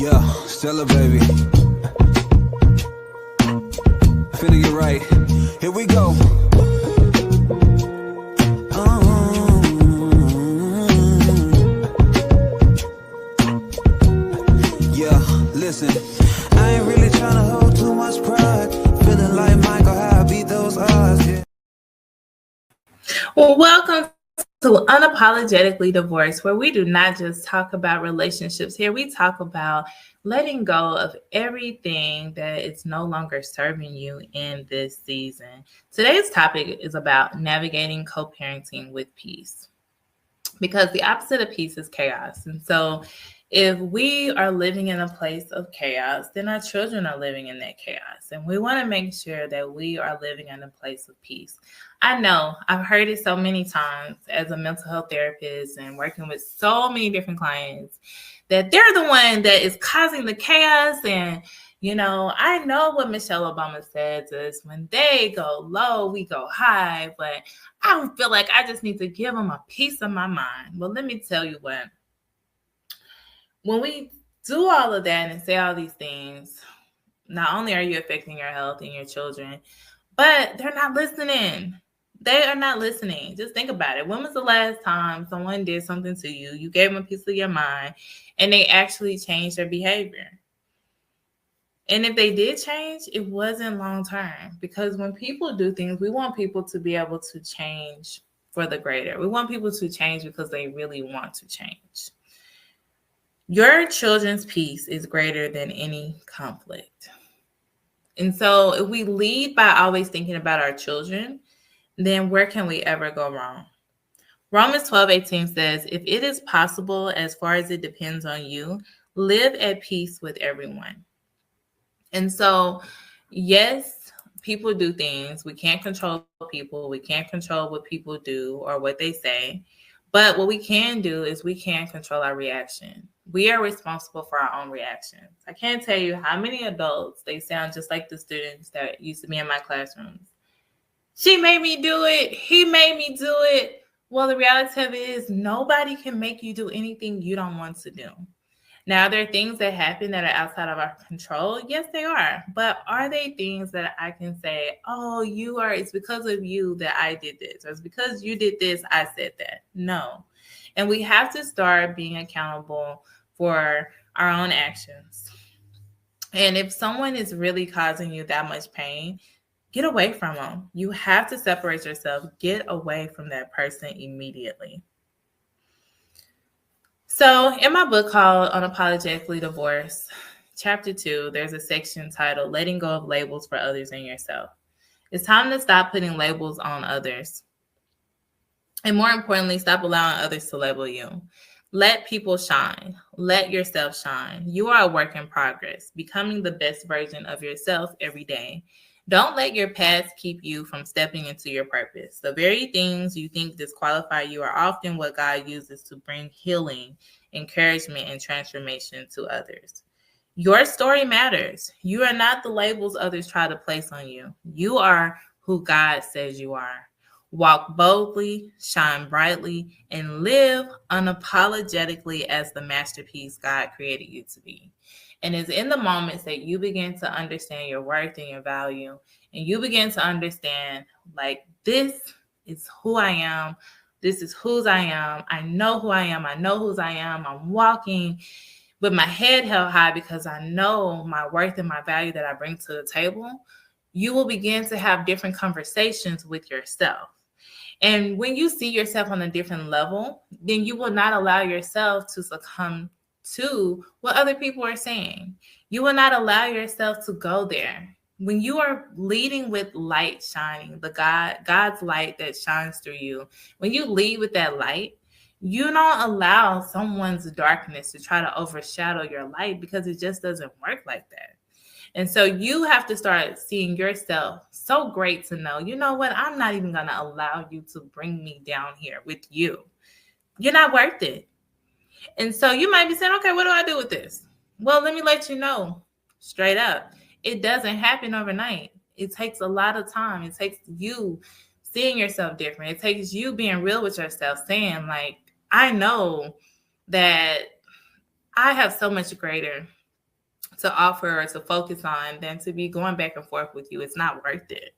Yeah, Stella, baby. Finna get right. Here we go. Yeah, listen. I ain't really trying to hold too much pride. Feeling like Michael, how I beat those odds. Yeah. Well, welcome to Unapologetically Divorced, where we do not just talk about relationships. Here we talk about letting go of everything that is no longer serving you in this season. Today's topic is about navigating co-parenting with peace, because the opposite of peace is chaos. And so if we are living in a place of chaos, then our children are living in that chaos. And we want to make sure that we are living in a place of peace. I know I've heard it so many times as a mental health therapist and working with so many different clients that they're the one that is causing the chaos. And, you know, I know what Michelle Obama says is when they go low, we go high. But I feel like I just need to give them a piece of my mind. Well, let me tell you what. When we do all of that and say all these things, not only are you affecting your health and your children, but they're not listening. They are not listening. Just think about it. When was the last time someone did something to you, you gave them a piece of your mind, and they actually changed their behavior? And if they did change, it wasn't long term, because when people do things, we want people to be able to change for the greater. We want people to change because they really want to change. Your children's peace is greater than any conflict. And so if we lead by always thinking about our children, then where can we ever go wrong? Romans 12:18 says, if it is possible, as far as it depends on you, live at peace with everyone. And so, yes, people do things. We can't control people. We can't control what people do or what they say. But what we can do is we can control our reaction. We are responsible for our own reactions. I can't tell you how many adults, they sound just like the students that used to be in my classrooms. She made me do it. He made me do it. Well, the reality of it is nobody can make you do anything you don't want to do. Now, there are things that happen that are outside of our control. Yes, they are. But are they things that I can say, oh, it's because of you that I did this, or it's because you did this, I said that? No. And we have to start being accountable for our own actions. And if someone is really causing you that much pain, get away from them. You have to separate yourself. Get away from that person immediately. So in my book called Unapologetically Divorced, Chapter 2, there's a section titled Letting Go of Labels for Others and Yourself. It's time to stop putting labels on others. And more importantly, stop allowing others to label you. Let people shine. Let yourself shine. You are a work in progress, becoming the best version of yourself every day. Don't let your past keep you from stepping into your purpose. The very things you think disqualify you are often what God uses to bring healing, encouragement, and transformation to others. Your story matters. You are not the labels others try to place on you. You are who God says you are. Walk boldly, shine brightly, and live unapologetically as the masterpiece God created you to be. And it's in the moments that you begin to understand your worth and your value, and you begin to understand, like, this is who I am. This is whose I am. I know who I am. I know whose I am. I'm walking with my head held high because I know my worth and my value that I bring to the table. You will begin to have different conversations with yourself. And when you see yourself on a different level, then you will not allow yourself to succumb to what other people are saying. You will not allow yourself to go there. When you are leading with light shining, God's light that shines through you, when you lead with that light, you don't allow someone's darkness to try to overshadow your light, because it just doesn't work like that. And so you have to start seeing yourself so great to know, you know what, I'm not even going to allow you to bring me down here with you. You're not worth it. And so you might be saying, okay, what do I do with this? Well, let me let you know straight up. It doesn't happen overnight. It takes a lot of time. It takes you seeing yourself different. It takes you being real with yourself, saying, like, I know that I have so much greater to offer or to focus on than to be going back and forth with you. It's not worth it.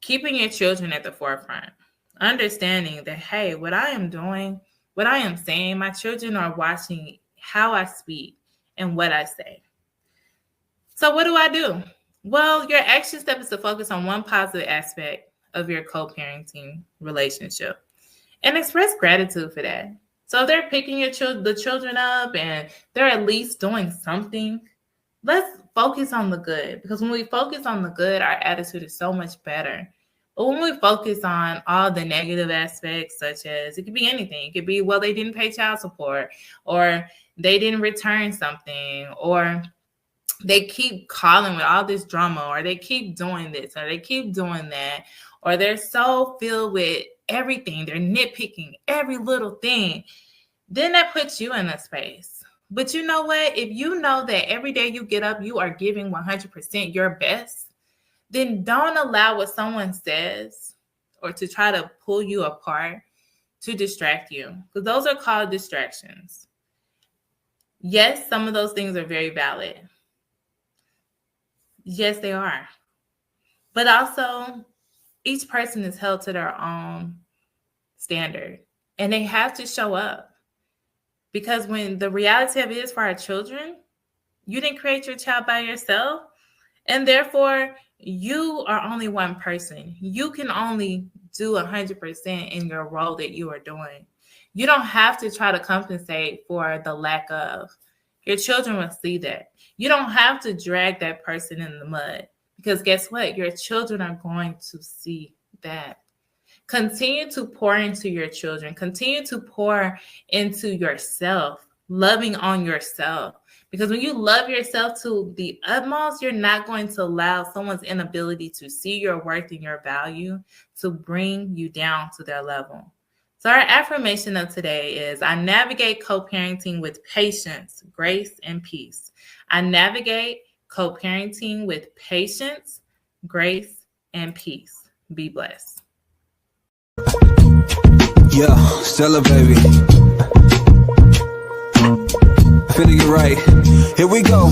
Keeping your children at the forefront, understanding that, hey, what I am doing, what I am saying, my children are watching how I speak and what I say. So what do? Well, your action step is to focus on one positive aspect of your co-parenting relationship and express gratitude for that. So if they're picking the children up and they're at least doing something, let's focus on the good, because when we focus on the good, our attitude is so much better. But when we focus on all the negative aspects, such as, it could be anything. It could be, well, they didn't pay child support, or they didn't return something, or they keep calling with all this drama, or they keep doing this, or they keep doing that, or they're so filled with everything. They're nitpicking every little thing. Then that puts you in a space. But you know what? If you know that every day you get up, you are giving 100% your best, then don't allow what someone says or to try to pull you apart to distract you, because those are called distractions. Yes, some of those things are very valid. Yes, they are. But also, each person is held to their own standard, and they have to show up. Because when the reality of it is, for our children, you didn't create your child by yourself, and therefore you are only one person. You can only do 100% in your role that you are doing. You don't have to try to compensate for the lack of. Your children will see that. You don't have to drag that person in the mud, because guess what? Your children are going to see that. Continue to pour into your children. Continue to pour into yourself, loving on yourself. Because when you love yourself to the utmost, you're not going to allow someone's inability to see your worth and your value to bring you down to their level. So our affirmation of today is, I navigate co-parenting with patience, grace, and peace. I navigate co-parenting with patience, grace, and peace. Be blessed. Yeah, Stella, baby. Finna get right. Here we go.